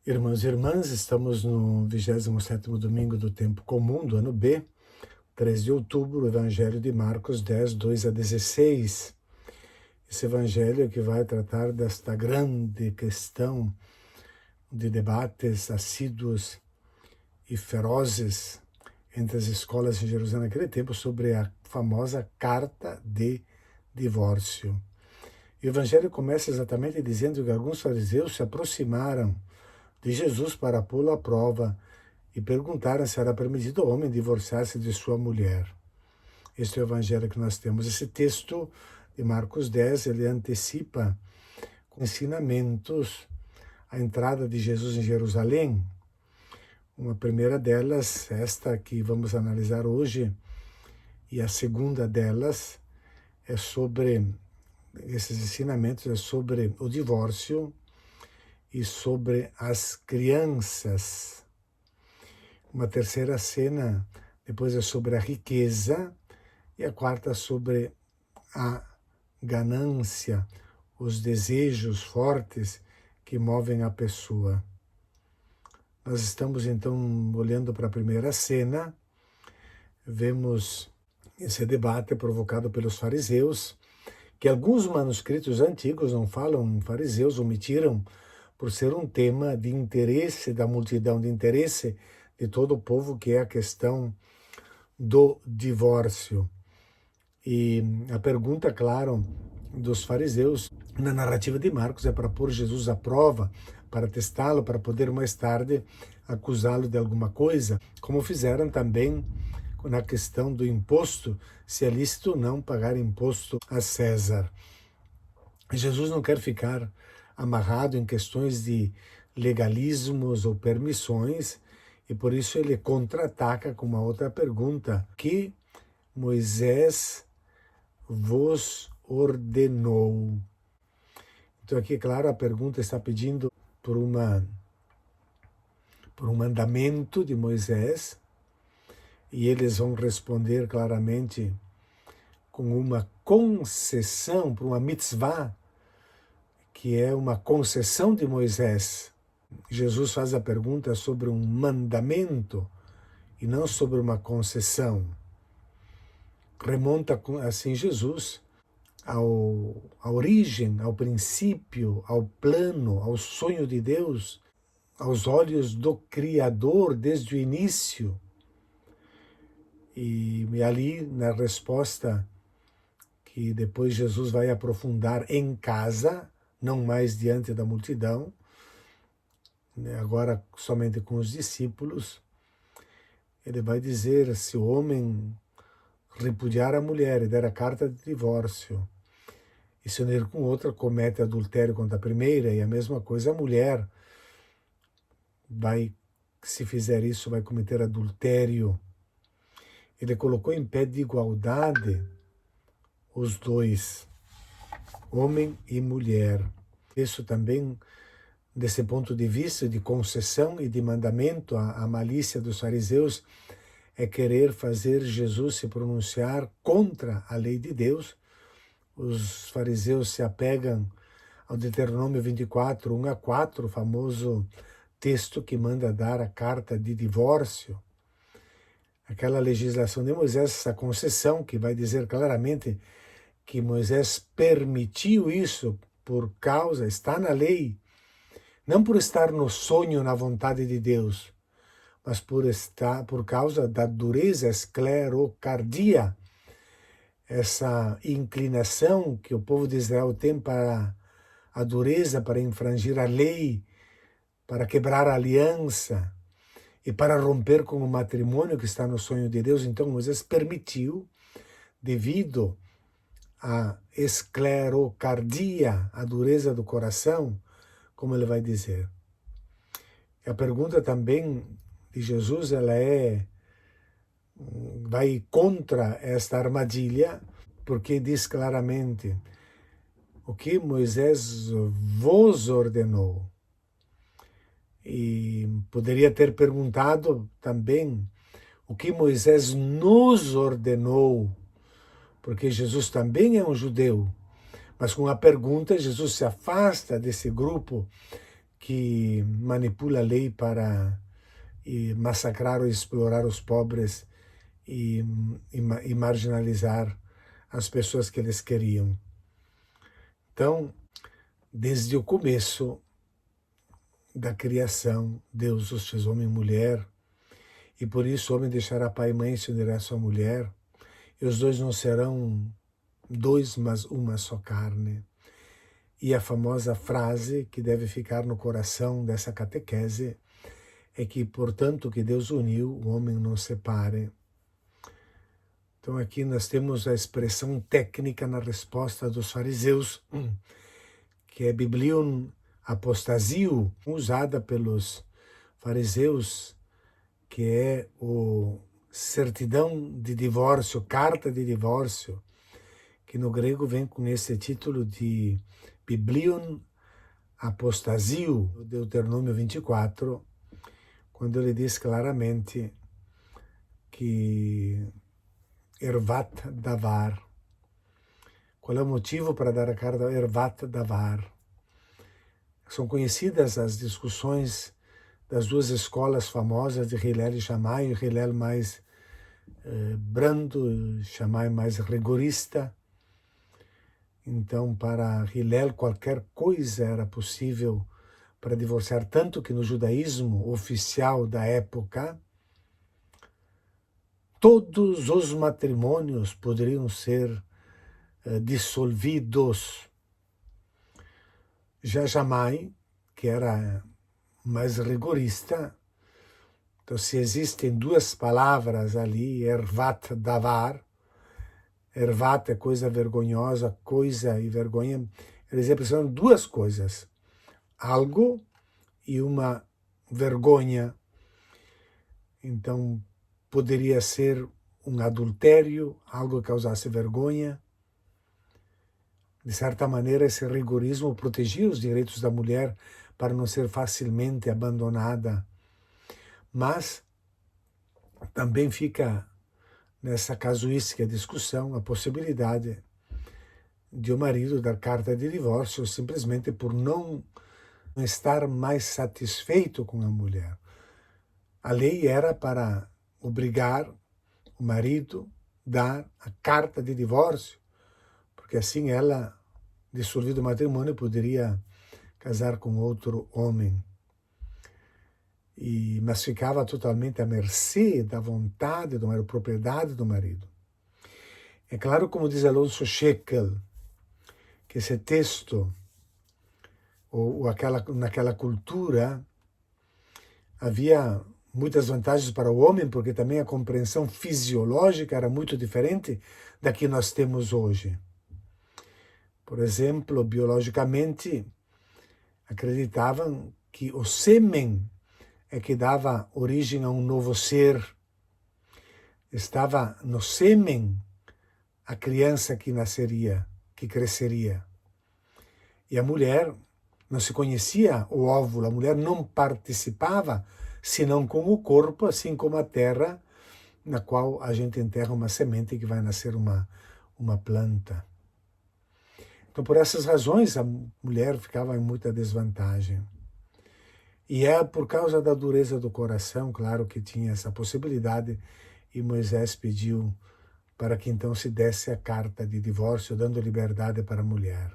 Irmãos e irmãs, estamos no 27º domingo do tempo comum do ano B, 3 de outubro, o Evangelho de Marcos 10, 2 a 16. Esse evangelho que vai tratar desta grande questão de debates assíduos e ferozes entre as escolas em Jerusalém naquele tempo sobre a famosa carta de divórcio. E o evangelho começa exatamente dizendo que alguns fariseus se aproximaram de Jesus para pô-lo à prova e perguntaram se era permitido ao homem divorciar-se de sua mulher. Este é o evangelho que nós temos. Esse texto de Marcos 10, ele antecipa com ensinamentos a entrada de Jesus em Jerusalém. Uma primeira delas, esta que vamos analisar hoje, e a segunda delas é sobre, esses ensinamentos é sobre o divórcio e sobre as crianças. Uma terceira cena, depois é sobre a riqueza, e a quarta sobre a ganância, os desejos fortes que movem a pessoa. Nós estamos então olhando para a primeira cena, vemos esse debate provocado pelos fariseus, que alguns manuscritos antigos não falam fariseus, omitiram por ser um tema de interesse da multidão, de interesse de todo o povo, que é a questão do divórcio. E a pergunta, claro, dos fariseus na narrativa de Marcos é para pôr Jesus à prova, para testá-lo, para poder mais tarde acusá-lo de alguma coisa, como fizeram também na questão do imposto, se é lícito ou não pagar imposto a César. Jesus não quer ficar amarrado em questões de legalismos ou permissões, e por isso ele contra-ataca com uma outra pergunta: que Moisés vos ordenou? Então aqui, claro, a pergunta está pedindo por um mandamento de Moisés, e eles vão responder claramente com uma concessão, por uma mitzvah, que é uma concessão de Moisés. Jesus faz a pergunta sobre um mandamento e não sobre uma concessão. Remonta assim Jesus à origem, ao princípio, ao plano, ao sonho de Deus, aos olhos do Criador desde o início. E ali, na resposta que depois Jesus vai aprofundar em casa, não mais diante da multidão, agora somente com os discípulos, ele vai dizer: se o homem repudiar a mulher e der a carta de divórcio, e se unir com outra, comete adultério contra a primeira, e a mesma coisa a mulher vai, se fizer isso, vai cometer adultério. Ele colocou em pé de igualdade os dois, homem e mulher. Isso também, desse ponto de vista de concessão e de mandamento, a malícia dos fariseus é querer fazer Jesus se pronunciar contra a lei de Deus. Os fariseus se apegam ao Deuteronômio 24, 1 a 4, o famoso texto que manda dar a carta de divórcio. Aquela legislação de Moisés, essa concessão que vai dizer claramente que Moisés permitiu isso por causa, está na lei, não por estar no sonho, na vontade de Deus, mas por causa da dureza, esclerocardia, essa inclinação que o povo de Israel tem para a dureza, para infringir a lei, para quebrar a aliança e para romper com o matrimônio que está no sonho de Deus. Então Moisés permitiu, devido à esclerocardia, a dureza do coração, como ele vai dizer. A pergunta também de Jesus, ela vai contra esta armadilha, porque diz claramente: o que Moisés vos ordenou. E poderia ter perguntado também o que Moisés nos ordenou, porque Jesus também é um judeu. Mas com a pergunta, Jesus se afasta desse grupo que manipula a lei para massacrar ou explorar os pobres e marginalizar as pessoas que eles queriam. Então, desde o começo da criação, Deus os fez homem e mulher, e por isso o homem deixará pai e mãe e se unirá à sua mulher, e os dois não serão dois, mas uma só carne. E a famosa frase que deve ficar no coração dessa catequese é que, portanto, que Deus uniu, o homem não separe. Então aqui nós temos a expressão técnica na resposta dos fariseus, que é biblion apostasio, usada pelos fariseus, que é o certidão de divórcio, carta de divórcio, que no grego vem com esse título de biblion apostasio, Deuteronômio 24, quando ele diz claramente que ervat davar. Qual é o motivo para dar a carta ervat davar? São conhecidas as discussões das duas escolas famosas de Hillel e Shammai, Hillel mais brando, Shammai mais rigorista. Então, para Hillel, qualquer coisa era possível para divorciar, tanto que no judaísmo oficial da época, todos os matrimônios poderiam ser dissolvidos. Já Shammai, que era mais rigorista, então se existem duas palavras ali, ervat davar, ervat é coisa vergonhosa, coisa e vergonha, eles representam duas coisas, algo e uma vergonha. Então poderia ser um adultério, algo que causasse vergonha. De certa maneira, esse rigorismo protegia os direitos da mulher para não ser facilmente abandonada. Mas também fica nessa casuística discussão a possibilidade de o marido dar carta de divórcio simplesmente por não estar mais satisfeito com a mulher. A lei era para obrigar o marido a dar a carta de divórcio, porque assim ela, dissolvido o matrimônio, poderia casar com outro homem. Mas ficava totalmente à mercê da vontade do marido, propriedade do marido. É claro, como diz Alonso Scheckel, que esse texto, ou naquela cultura, havia muitas vantagens para o homem, porque também a compreensão fisiológica era muito diferente da que nós temos hoje. Por exemplo, biologicamente, acreditavam que o sêmen é que dava origem a um novo ser. Estava no sêmen a criança que nasceria, que cresceria. E a mulher não se conhecia o óvulo, a mulher não participava senão com o corpo, assim como a terra, na qual a gente enterra uma semente que vai nascer uma planta. Então, por essas razões, a mulher ficava em muita desvantagem. E é por causa da dureza do coração, claro, que tinha essa possibilidade, e Moisés pediu para que então se desse a carta de divórcio, dando liberdade para a mulher.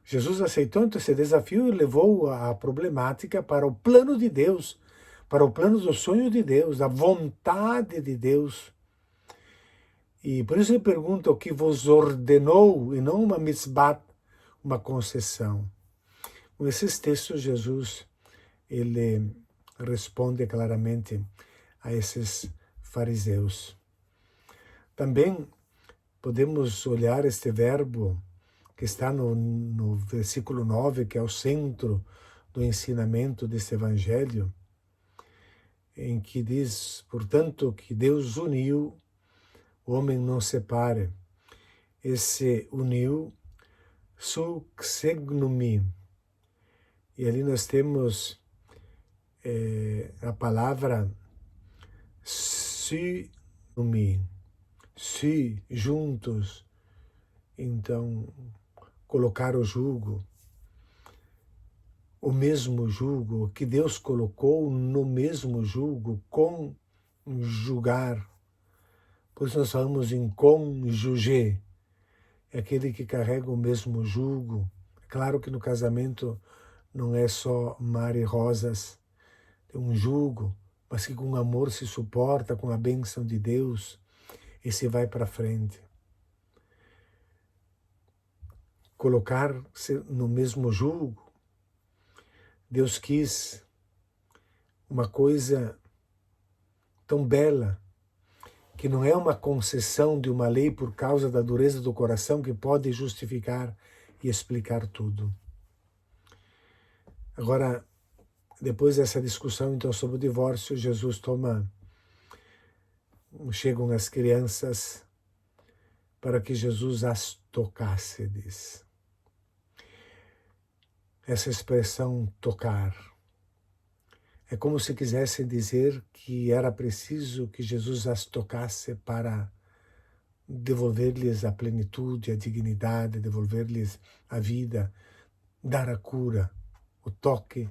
Jesus aceitou então esse desafio e levou a problemática para o plano de Deus, para o plano do sonho de Deus, da vontade de Deus. E por isso ele pergunta o que vos ordenou, e não uma mitzvah, uma concessão. Com esses textos, Jesus ele responde claramente a esses fariseus. Também podemos olhar este verbo que está no versículo 9, que é o centro do ensinamento deste evangelho, em que diz, portanto, que Deus uniu, o homem não separe. Esse uniu, suxegnumi. E ali nós temos a palavra synumi, si, juntos. Então, colocar o jugo. o mesmo jugo, que Deus colocou no mesmo jugo, conjugar. Por isso nós falamos em cônjuge, é aquele que carrega o mesmo jugo. É claro que no casamento não é só mar e rosas, tem um jugo, mas que com amor se suporta, com a bênção de Deus, e se vai para frente. Colocar-se no mesmo jugo, Deus quis uma coisa tão bela, que não é uma concessão de uma lei por causa da dureza do coração que pode justificar e explicar tudo. Agora, depois dessa discussão então sobre o divórcio, Jesus chegam as crianças para que Jesus as tocasse, diz. Essa expressão tocar é como se quisessem dizer que era preciso que Jesus as tocasse para devolver-lhes a plenitude, a dignidade, devolver-lhes a vida, dar a cura, o toque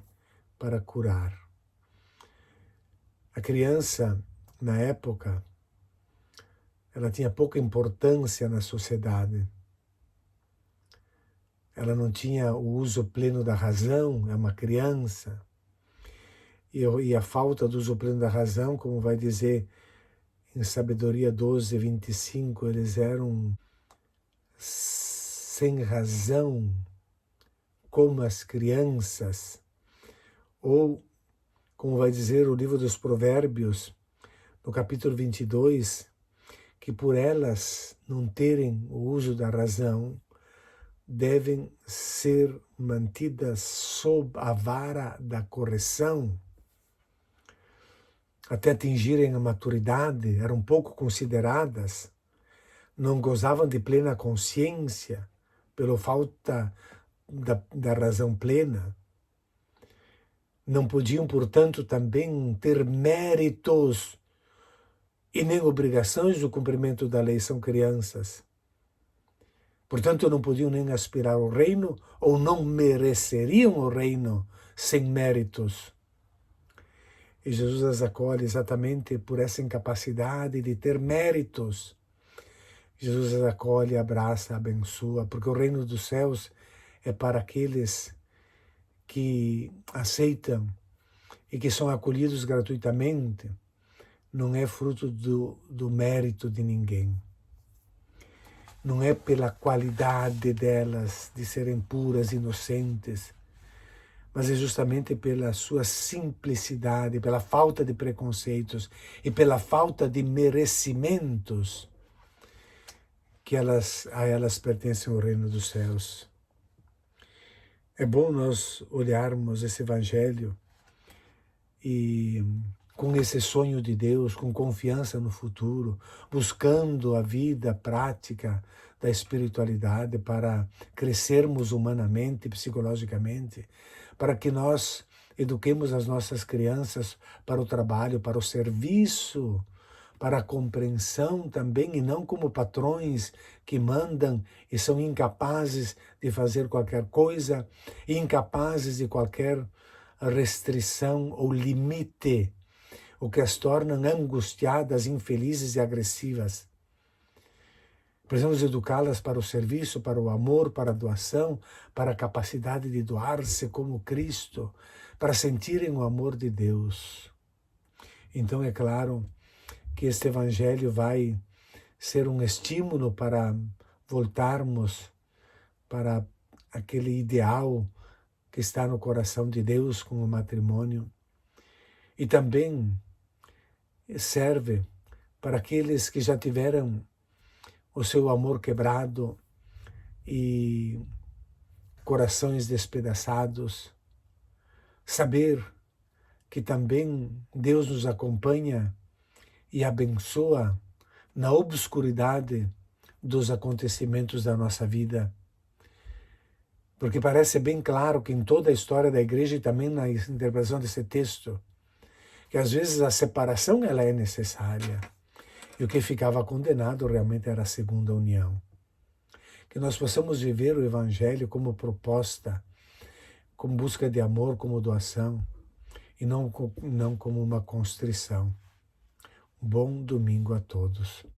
para curar. A criança, na época, ela tinha pouca importância na sociedade. Ela não tinha o uso pleno da razão, é uma criança. E a falta do uso pleno da razão, como vai dizer em Sabedoria 12, 25, eles eram sem razão, como as crianças. Ou, como vai dizer o livro dos Provérbios, no capítulo 22, que por elas não terem o uso da razão, devem ser mantidas sob a vara da correção, até atingirem a maturidade, eram pouco consideradas, não gozavam de plena consciência pela falta da razão plena. Não podiam, portanto, também ter méritos e nem obrigações do cumprimento da lei, são crianças. Portanto, não podiam nem aspirar ao reino ou não mereceriam o reino sem méritos. E Jesus as acolhe exatamente por essa incapacidade de ter méritos. Jesus as acolhe, abraça, abençoa, porque o reino dos céus é para aqueles que aceitam e que são acolhidos gratuitamente. Não é fruto do mérito de ninguém. Não é pela qualidade delas de serem puras, inocentes, mas é justamente pela sua simplicidade, pela falta de preconceitos e pela falta de merecimentos que a elas pertencem o reino dos céus. É bom nós olharmos esse evangelho e com esse sonho de Deus, com confiança no futuro, buscando a vida prática da espiritualidade para crescermos humanamente, psicologicamente, para que nós eduquemos as nossas crianças para o trabalho, para o serviço, para a compreensão também, e não como patrões que mandam e são incapazes de fazer qualquer coisa, incapazes de qualquer restrição ou limite, o que as tornam angustiadas, infelizes e agressivas. Precisamos educá-las para o serviço, para o amor, para a doação, para a capacidade de doar-se como Cristo, para sentirem o amor de Deus. Então é claro que este evangelho vai ser um estímulo para voltarmos para aquele ideal que está no coração de Deus com o matrimônio. E também serve para aqueles que já tiveram o seu amor quebrado e corações despedaçados, saber que também Deus nos acompanha e abençoa na obscuridade dos acontecimentos da nossa vida. Porque parece bem claro que em toda a história da igreja e também na interpretação desse texto, que às vezes a separação ela é necessária. E o que ficava condenado realmente era a segunda união. Que nós possamos viver o Evangelho como proposta, com busca de amor como doação e não como uma constrição. Bom domingo a todos.